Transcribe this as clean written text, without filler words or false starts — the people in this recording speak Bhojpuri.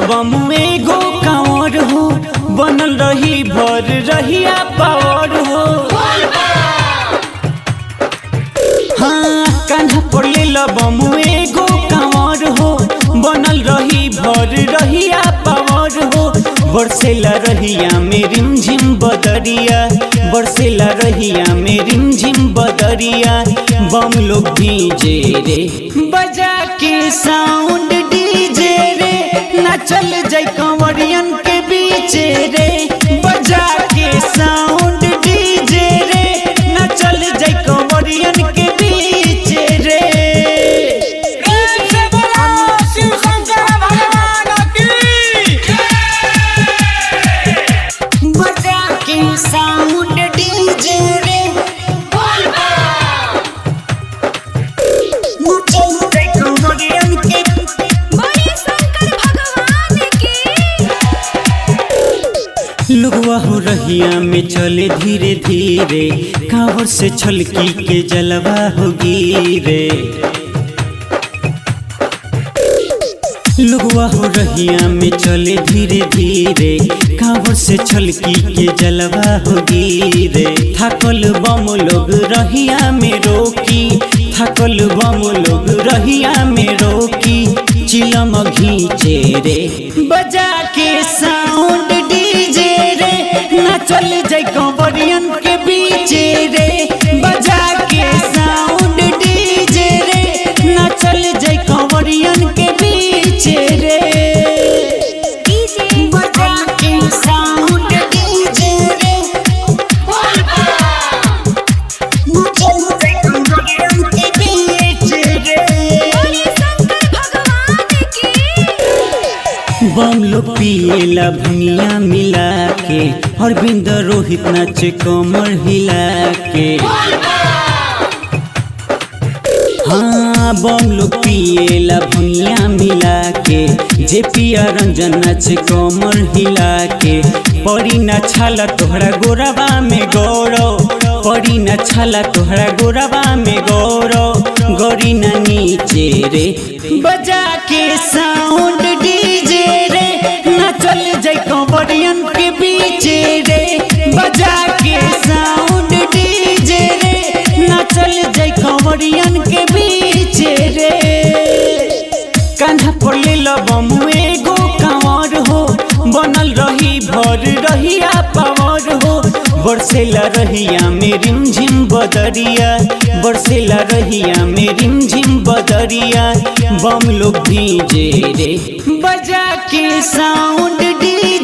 बम एगो कांवर हो, बनल रही भर रहिया पावर हो। हाँ कान्हा पर ले बम एगो कांवर हो, बनल रही भर रहिया पावर हो। बरसेला रहिया में रिमझिम बदरिया, बरसेला रहिया में रिमझिम बदरिया। बम लोग भीजे रे बजा के साउंड डीजे रे, ना चल जाए कंवरियन के बीचे रे। बजा के साउंड डीजे रे, ना चल जाए कंवरियन के बीचे रे। बजा के साउंड डीजे रे, लोगवा हो रहिया में चले धीरे धीरे, कांवर से छलकी के जलवा हो गिरे। लोगवा हो रहिया में चले धीरे धीरे, कांवर से छलकी के जलवा हो गिरे। थकल बम लोग रहिया में रोकी, थकल बम लोग रहिया में रोकी। चिलम घीचे रे बजा के साउंड डीजे रे, ना चल जाए कंवरियन के बीचे रे। बजा के साउंड डीजे रे, ना चल जाए कंवरियन के बीचे रे। बजा के साउंड डीजे रे, ना चल जाए कंवरियन के बीचे रे। बम लोग पिएला भंगिया मिला के, अरविंद रोहित नाचे कमर हिला के। हाँ बम लोग पिएला भंगिया मिला के, जे पिया रंजन नाचे कमर हिला के। पड़ी ना छाला तोहरा गोरबा में गौरव, पड़ी ना छाला तोहरा गोरबा में गौरव। गौरी ना नीचे रे बजा के साउंड डीजे रे, ना चल जाए कंवरियन के बीचे रे। बजा के साउंड डीजे रे, ना चल जाए कंवरियन के बीचे रे। कान्हा पर ले बम एगो कांवर हो, बनल रही भर रहिया पावर हो। बरसेला रहिया में रिमझिम बदरिया, बरसेला रहिया में रिमझिम बदरिया। बम लोग भीजे रे बजा के साउंड डी